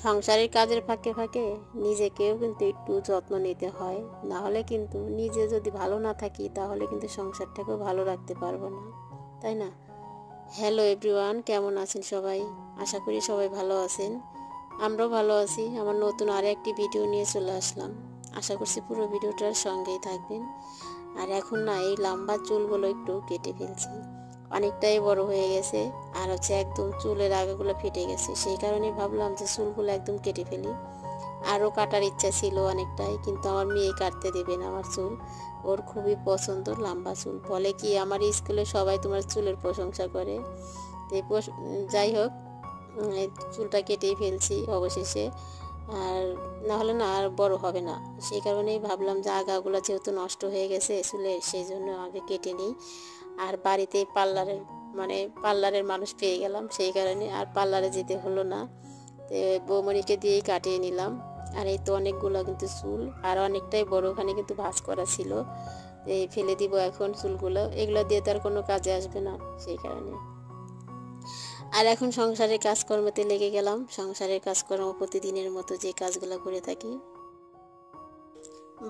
সংসারের কাজের ফাঁকে ফাঁকে নিজেকেও কিন্তু একটু যত্ন নিতে হয়, না হলে কিন্তু নিজে যদি ভালো না থাকি তাহলে কিন্তু সংসারটাকেও ভালো রাখতে পারবো না, তাই না? হ্যালো এভরিওয়ান, কেমন আছেন সবাই? আশা করি সবাই ভালো আছেন। আমরাও ভালো আছি। আমার নতুন আরও একটি ভিডিও নিয়ে চলে আসলাম। আশা করছি পুরো ভিডিওটার সঙ্গেই থাকবেন। আর এখন না এই লম্বা চুলগুলো একটু কেটে ফেলছি, অনেকটাই বড় হয়ে গেছে। আর একদম চুলের আগাগুলো ফেটে গেছে, সেই কারণে ভাবলাম যে চুলগুলো একদম কেটে ফেলি। আরও কাটার ইচ্ছা ছিল অনেকটাই, কিন্তু আমার মেয়ে কাটতে দেবে না আমার চুল। ওর খুবই পছন্দ লম্বা চুল, বলে কি আমার স্কুলে সবাই তোমার চুলের প্রশংসা করে। তো যাই হোক, এই চুলটা কেটেই ফেলছি অবশেষে। আর না হলে না আর বড় হবে না, সেই কারণেই ভাবলাম যে আগাগুলো যেহেতু নষ্ট হয়ে গেছে চুলের, সেই জন্য আগে কেটে নিই। আর বাড়িতে পার্লারের মানুষ পেয়ে গেলাম, সেই কারণে আর পার্লারে যেতে হলো না। তো বৌমণিকে দিয়েই কাটিয়ে নিলাম। আর এই তো অনেকগুলো কিন্তু চুল, আর অনেকটাই বড়, ওখানে কিন্তু ভাঁজ করা ছিল। এই ফেলে দিব এখন চুলগুলো, এগুলো দিয়ে তো আর কোনো কাজে আসবে না, সেই কারণে। আর এখন সংসারের কাজকর্মতে লেগে গেলাম। সংসারের কাজকর্ম প্রতিদিনের মতো যে কাজগুলো করে থাকি।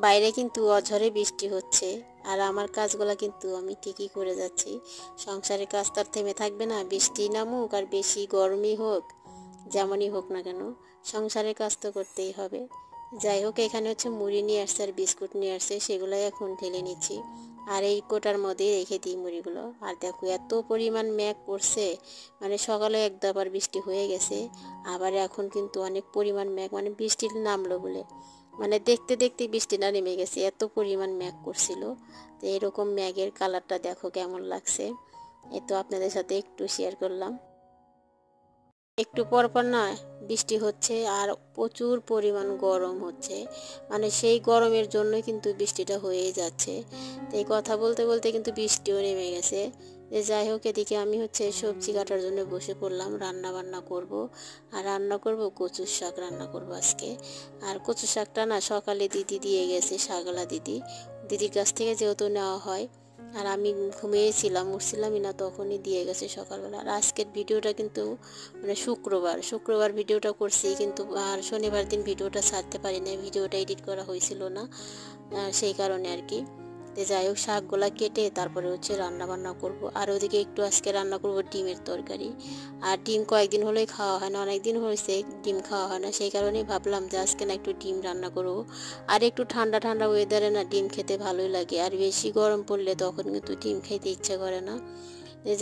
বাইরে কিন্তু অঝরে বৃষ্টি হচ্ছে, আর আমার কাজগুলো কিন্তু আমি ঠিকই করে যাচ্ছি। সংসারের কাজ তার থেমে থাকবে না, বৃষ্টি নামুক আর বেশি গরমই হোক, যেমনই হোক না কেন সংসারের কাজ তো করতেই হবে। যাই হোক, এখানে মুড়ি নিয়ে আসছে আর বিস্কুট নিয়ে আসছে, সেগুলোই এখন ঢেলে নিচ্ছি। আর এই কোটার মধ্যে রেখে দিই মুড়িগুলো। আর দেখো এত পরিমাণ মেঘ পড়ছে, সকালে এক দাবার বৃষ্টি হয়ে গেছে, আবার এখন কিন্তু অনেক পরিমাণ মেঘ, বৃষ্টির নামলো বলে দেখতে দেখতে বৃষ্টিটা নেমে গেছে, এত পরিমাণ মেঘ করছিল। তো এরকম মেঘের কালারটা দেখো কেমন লাগছে, এ তো আপনাদের সাথে একটু শেয়ার করলাম। একটু পর পর না বৃষ্টি হচ্ছে, আর প্রচুর পরিমাণ গরম হচ্ছে, সেই গরমের জন্য কিন্তু বৃষ্টিটা হয়েই যাচ্ছে। তো এই কথা বলতে বলতে কিন্তু বৃষ্টিও নেমে গেছে। যাই হোক, এদিকে আমি সবজি কাটার জন্য বসে পড়লাম, রান্না বান্না করব। আর রান্না করব কচুর শাক রান্না করব আজকে। আর কচুর শাকটা না সকালে দিদি দিয়ে গেছে, শাকলা দিদির কাছ থেকে যেহেতু নেওয়া হয়। আর আমি ঘুমিয়েছিলাম, উঠছিলামই না, তখনই দিয়ে গেছে সকালবেলা। আর আজকের ভিডিওটা কিন্তু শুক্রবার ভিডিওটা করছি, কিন্তু আর শনিবার দিন ভিডিওটা ছাড়তে পারি না, ভিডিওটা এডিট করা হয়েছিল না, সেই কারণে আর কি। তো যাই হোক, শাকগুলা কেটে তারপরে রান্না বান্না করব। আর ওদিকে একটু আজকে রান্না করব ডিমের তরকারি। আর ডিম কয়েকদিন হলেই খাওয়া হয় না, অনেক দিন হয়েছে ডিম খাওয়া হয় না, সেই কারণেই ভাবলাম যে আজকে না একটু ডিম রান্না করব। আর একটু ঠান্ডা ঠান্ডা ওয়েদারে না ডিম খেতে ভালোই লাগে, আর বেশি গরম পড়লে তখন কিন্তু ডিম খেতে ইচ্ছা করে না।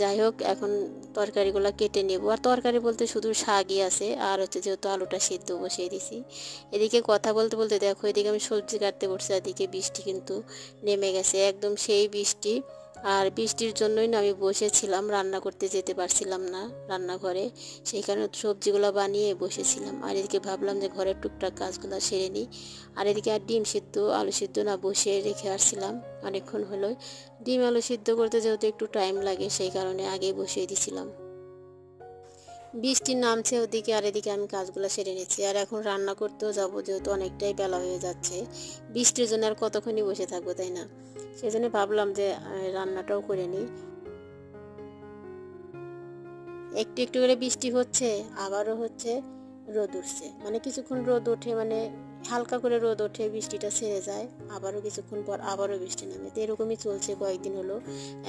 যাই হোক, এখন তরকারিগুলো কেটে নেব। আর তরকারি বলতে শুধু শাকই আছে, আর যেহেতু আলুটা সিদ্ধ বসিয়ে দিছি। এদিকে কথা বলতে বলতে দেখো, এদিকে আমি সবজি কাটতে বসছি, এদিকে বৃষ্টি কিন্তু নেমে গেছে, একদম সেই বৃষ্টি। আর বৃষ্টির জন্যই না আমি বসেছিলাম, রান্না করতে যেতে পারছিলাম না রান্নাঘরে, সেই কারণে সবজিগুলো বানিয়ে বসেছিলাম। আর এদিকে ভাবলাম যে ঘরের টুকটাক কাজগুলো সেরে নিই। আর এদিকে আর ডিম সিদ্ধ আলু সিদ্ধ না বসিয়ে রেখে আসছিলাম অনেকক্ষণ হলো। ডিম আলু সিদ্ধ করতে যেহেতু একটু টাইম লাগে, সেই কারণে আগেই বসিয়ে দিছিলাম। বৃষ্টি নামছে ওদিকে, আর এদিকে আমি কাজগুলো সেরে নিচ্ছি। আর এখন রান্না করতেও যাবো, যেহেতু অনেকটাই বেলা হয়ে যাচ্ছে। বৃষ্টির জন্য আর কতক্ষণই বসে থাকবো, তাই না? সেই জন্য ভাবলাম যে রান্নাটাও করে নিই। একটু একটু করে বৃষ্টি হচ্ছে, আবারও রোদ উঠছে, কিছুক্ষণ রোদ ওঠে, হালকা করে রোদ ওঠে, বৃষ্টিটা ছেড়ে যায়, আবারও কিছুক্ষণ পর আবারও বৃষ্টি নামে। তো এরকমই চলছে কয়েকদিন হলো,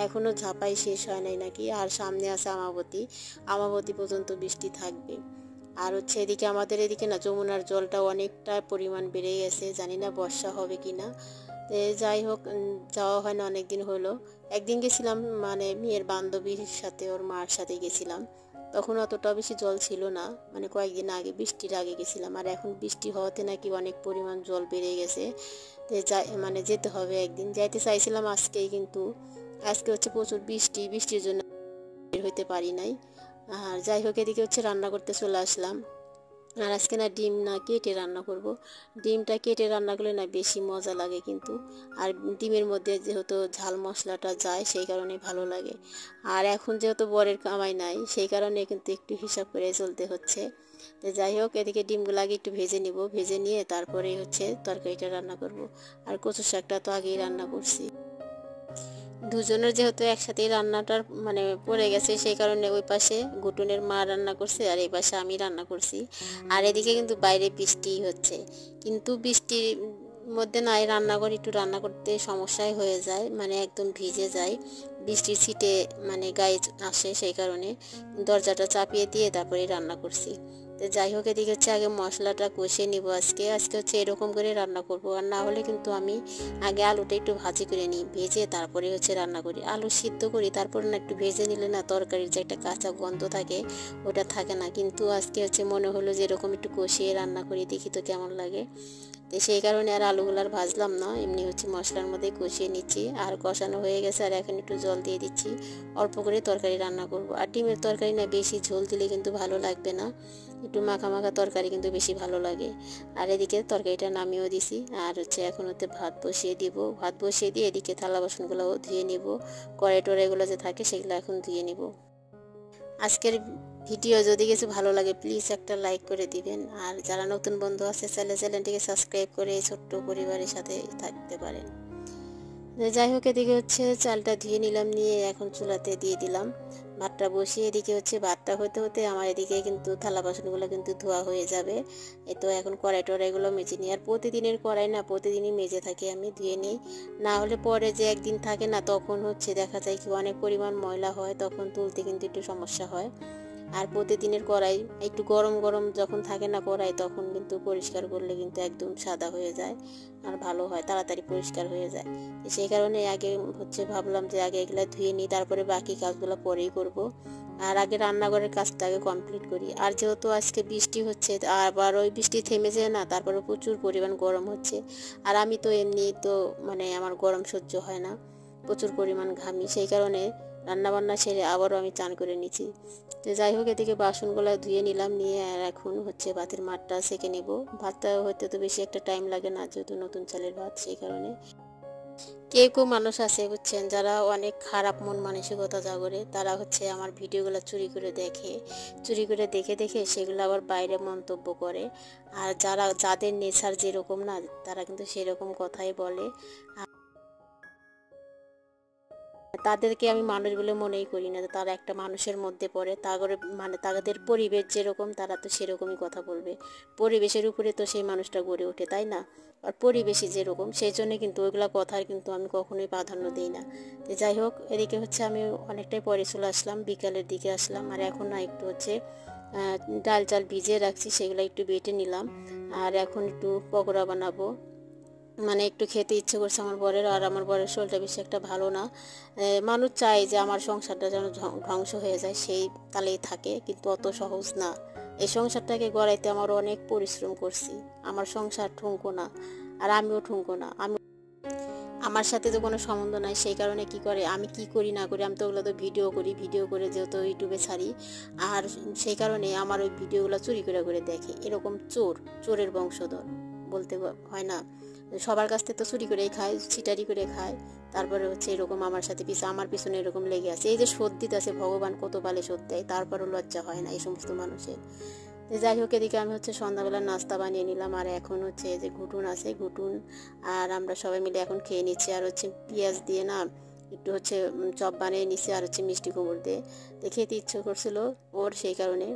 এখনো ঝাপাই শেষ হয় নাই নাকি। আর সামনে আছে আমাবতী পর্যন্ত বৃষ্টি থাকবে। আর এদিকে আমাদের এদিকে না যমুনার জলটা অনেকটা পরিমাণ বেড়ে গেছে, জানি না বর্ষা হবে কিনা। তো যাই হোক, যাওয়া হয় না অনেক দিন হলো। একদিন গেছিলাম, মেয়ের বান্ধবীর সাথে, ওর মার সাথে গেছিলাম, তখন অতটা বেশি জল ছিল না, কয়েকদিন আগে বৃষ্টির আগে গেছিলাম। আর এখন বৃষ্টি হওয়াতে নাকি অনেক পরিমাণ জল বেড়ে গেছে। তো যেতে হবে একদিন, যাইতে চাইছিলাম আজকেই, কিন্তু আজকে প্রচুর বৃষ্টির জন্য বের হইতে পারি নাই। আর যাই হোক, এদিকে রান্না করতে চলে আসলাম। আর আজকে না ডিম না কেটে রান্না করব। ডিমটা কেটে রান্না করলে না বেশি মজা লাগে কিন্তু। আর ডিমের মধ্যে যেহেতু ঝাল মশলাটা যায়, সেই কারণে ভালো লাগে। আর এখন যেহেতু বরের কামাই নাই, সেই কারণে কিন্তু একটু হিসাব করে চলতে হচ্ছে। তো যাই হোক, এদিকে ডিমগুলো আগে একটু ভেজে নিব, ভেজে নিয়ে তারপরেই তরকারিটা রান্না করব। আর কচু শাকটা তো আগেই রান্না করছি। দুজনের যেহেতু একসাথেই রান্নাটার মানে পড়ে গেছে, সেই কারণে ওই পাশে ঘুটুনের মা রান্না করছে আর এই পাশে আমি রান্না করছি। আর এদিকে কিন্তু বাইরে বৃষ্টি হচ্ছে, কিন্তু বৃষ্টির মধ্যে নাই রান্নাঘর একটু রান্না করতে সমস্যাই হয়ে যায়, মানে একদম ভিজে যায়, বৃষ্টির ছিটে মানে গায়ে আসে, সেই কারণে দরজাটা চাপিয়ে দিয়ে তারপরে রান্না করছি। তো যাই হোক, এদিকে হচ্ছে আগে মশলাটা কষিয়ে নিব। আজকে আজকে হচ্ছে এরকম করে রান্না করব, আর না হলে কিন্তু আমি আগে আলুটা একটু ভাজি করে নিই, ভেজে তারপরে হচ্ছে রান্না করি। আলু সিদ্ধ করি, তারপর না একটু ভেজে নিলে না তরকারির যে একটা কাঁচা গন্ধ থাকে ওটা থাকে না। কিন্তু আজকে হচ্ছে মনে হলো যে এরকম একটু কষিয়ে রান্না করি, দেখি তো কেমন লাগে। তো সেই কারণে আর আলুগুলো আর ভাজলাম না, এমনি হচ্ছে মশলার মধ্যে কষিয়ে নিচ্ছি। আর কষানো হয়ে গেছে, আর এখন একটু জল দিয়ে দিচ্ছি, অল্প করে তরকারি রান্না করব। আর ডিমের তরকারি না বেশি ঝোল দিলে কিন্তু ভালো লাগবে না, একটু মাখা মাখা তরকারি কিন্তু বেশি ভালো লাগে। আর এদিকে তরকারিটা নামিয়েও দিছি, আর হচ্ছে এখন হচ্ছে ভাত বসিয়ে দিব। ভাত বসিয়ে দিয়ে এদিকে থালা বাসনগুলোও ধুয়ে নিব, কড়াই টড়াইগুলো যে থাকে সেগুলো এখন ধুয়ে নিব। আজকের ভিডিও যদি কিছু ভালো লাগে প্লিজ একটা লাইক করে দিবেন, আর যারা নতুন বন্ধু আছে চ্যানেলটিকে সাবস্ক্রাইব করে এই ছোট্ট পরিবারের সাথে থাকতে পারেন। যাই হোক, এদিকে হচ্ছে চালটা ধুয়ে নিলাম, নিয়ে এখন চুলাতে দিয়ে দিলাম, ভাতটা বসিয়ে। এদিকে হচ্ছে ভাতটা হতে হতে আমার এদিকে কিন্তু থালা বাসনগুলো কিন্তু ধোয়া হয়ে যাবে। এই তো এখন কড়াই টড়াইগুলো মেজে নিই, আর প্রতিদিনের কড়াই না প্রতিদিনই মেজে থাকি আমি, ধুয়ে নিই। না হলে পরে যে একদিন থাকে না, তখন হচ্ছে দেখা যায় কি অনেক পরিমাণ ময়লা হয়, তখন তুলতে কিন্তু একটু সমস্যা হয়। আর প্রতিদিনের কড়াই একটু গরম গরম যখন থাকে না কড়াই, তখন কিন্তু পরিষ্কার করলে কিন্তু একদম সাদা হয়ে যায়, আর ভালো হয়, তাড়াতাড়ি পরিষ্কার হয়ে যায়। সেই কারণে আগে হচ্ছে ভাবলাম যে আগে এগুলা ধুয়ে নিই, তারপরে বাকি কাজগুলো পরেই করব। আর আগে রান্নাঘরের কাজটা আগে কমপ্লিট করি। আর যেহেতু আজকে বৃষ্টি হচ্ছে, আবার ওই বৃষ্টি থেমে যায় না, তারপরে প্রচুর পরিমাণ গরম হচ্ছে। আর আমি তো এমনি তো মানে আমার গরম সহ্য হয় না, প্রচুর পরিমাণ ঘামি, সেই কারণে রান্নাবান্না সেরে আবারও আমি চান করে নিচ্ছি। তো যাই হোক, এদিকে বাসনগুলো ধুয়ে নিলাম, নিয়ে আর এখন হচ্ছে ভাতের মাঠটা সেঁকে নেব। ভাতটা হইতে তো বেশি একটা টাইম লাগে না, যেহেতু নতুন চালের ভাত, সেই কারণে। কেউ কেউ মানুষ আছে বুঝছেন, যারা অনেক খারাপ মন মানসিকতা জাগরে, তারা হচ্ছে আমার ভিডিওগুলো চুরি করে দেখে, চুরি করে দেখে দেখে সেগুলো আবার বাইরে মন্তব্য করে। আর যাদের নেচার যেরকম না, তারা কিন্তু সেরকম কথাই বলে। তাদেরকে আমি মানুষ বলে মনেই করি না, তারা একটা মানুষের মধ্যে পড়ে, তাদের মানে তাদের পরিবেশ যেরকম তারা তো সেরকমই কথা বলবে, পরিবেশের উপরে তো সেই মানুষটা গড়ে ওঠে, তাই না? আর পরিবেশই যেরকম, সেই জন্য কিন্তু ওইগুলা কথার কিন্তু আমি কখনোই প্রাধান্য দিই না। তো যাই হোক, এদিকে হচ্ছে আমি অনেকটাই পরে চলে আসলাম, বিকালের দিকে আসলাম, আর এখন না একটু হচ্ছে ডাল চাল ভিজিয়ে রাখছি, সেগুলো একটু বেটে নিলাম। আর এখন একটু পকোড়া বানাবো, মানে একটু খেতে ইচ্ছে করছে আমার বরের। আর আমার বরের শরীরটা বেশি একটা ভালো না, মানুষ চায় যে আমার সংসারটা যেন ধ্বংস হয়ে যায়, সেই তালেই থাকে, কিন্তু অত সহজ না। এই সংসারটাকে গড়াইতে আমার অনেক পরিশ্রম করছি, আমার সংসার ঠুনকো না, আর আমিও ঠুনকো না। আমার সাথে তো কোনো সম্বন্ধ নাই, সেই কারণে কি করে আমি কি করি না করি, আমি তো ওগুলো তো ভিডিও করি, ভিডিও করে যেহেতু ইউটিউবে ছাড়ি, আর সেই কারণে আমার ওই ভিডিওগুলো চুরি করে করে দেখে। এরকম চোরের বংশধর বলতে হয় না, সবার কাছ থেকে তো চুরি করেই খায়, চিটারি করে খায়, তারপরে হচ্ছে এরকম আমার সাথে আমার পিছনে এরকম লেগে আছে। এই যে শোধ দিতে আছে, ভগবান কত বালে শোধ দেয়, তারপরও লজ্জা হয় না এই সমস্ত মানুষের। যাই হোক, এদিকে আমি হচ্ছে সন্ধ্যাবেলা নাস্তা বানিয়ে নিলাম, আর এখন হচ্ছে যে ঘুটুন আছে, ঘুটুন আর আমরা সবাই মিলে এখন খেয়ে নিচ্ছি। আর হচ্ছে পেঁয়াজ দিয়ে না একটু হচ্ছে চপ বানিয়ে নিচ্ছি, আর হচ্ছে মিষ্টি কুমড় দিয়ে, খেতে ইচ্ছে করছিল ওর, সেই কারণে।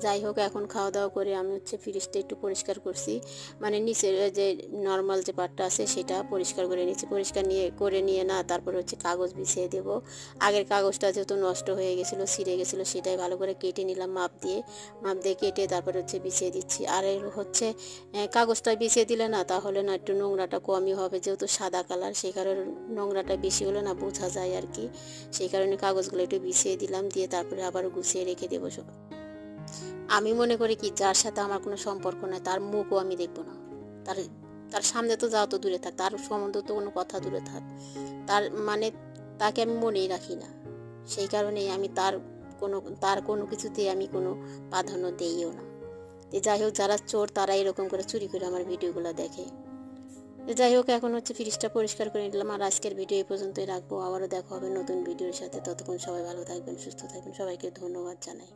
যাই হোক, এখন খাওয়া দাওয়া করে আমি হচ্ছে ফ্রিজটা একটু পরিষ্কার করছি, মানে নিচের যে নর্মাল যে পাটটা আছে সেটা পরিষ্কার করে নিচ্ছি। পরিষ্কার নিয়ে না তারপরে হচ্ছে কাগজ বিছিয়ে দেব। আগের কাগজটা যেহেতু নষ্ট হয়ে গেছিলো, ছিঁড়ে গেছিলো, সেটাই ভালো করে কেটে নিলাম, মাপ দিয়ে কেটে তারপরে হচ্ছে বিছিয়ে দিচ্ছি। আর হচ্ছে কাগজটা বিছিয়ে দিলে না তাহলে না একটু নোংরাটা কমই হবে, যেহেতু সাদা কালার, সেই কারণে নোংরাটা বেশি হলে না বোঝা যায় আর কি। সেই কারণে কাগজগুলো একটু বিছিয়ে দিলাম, দিয়ে তারপরে আবার গুছিয়ে রেখে দেবো সব। আমি মনে করি কি, যার সাথে আমার কোনো সম্পর্ক নাই তার মুখও আমি দেখবো না, তার তার সামনে তো যাওয়া তো দূরে থাক, তার সম্বন্ধে তো কোনো কথা দূরে থাক, তার মানে তাকে আমি মনেই রাখি না। সেই কারণেই আমি তার কোনো কিছুতে আমি কোনো প্রাধান্য দেইও না। যাই হোক, যারা চোর তারা এরকম করে চুরি করে আমার ভিডিওগুলো দেখে। যাই হোক, এখন হচ্ছে ফ্রিজটা পরিষ্কার করে নিলাম, আর আজকের ভিডিও এই পর্যন্তই রাখবো। আবারও দেখা হবে নতুন ভিডিওর সাথে, ততক্ষণ সবাই ভালো থাকবেন, সুস্থ থাকবেন, সবাইকে ধন্যবাদ জানাই।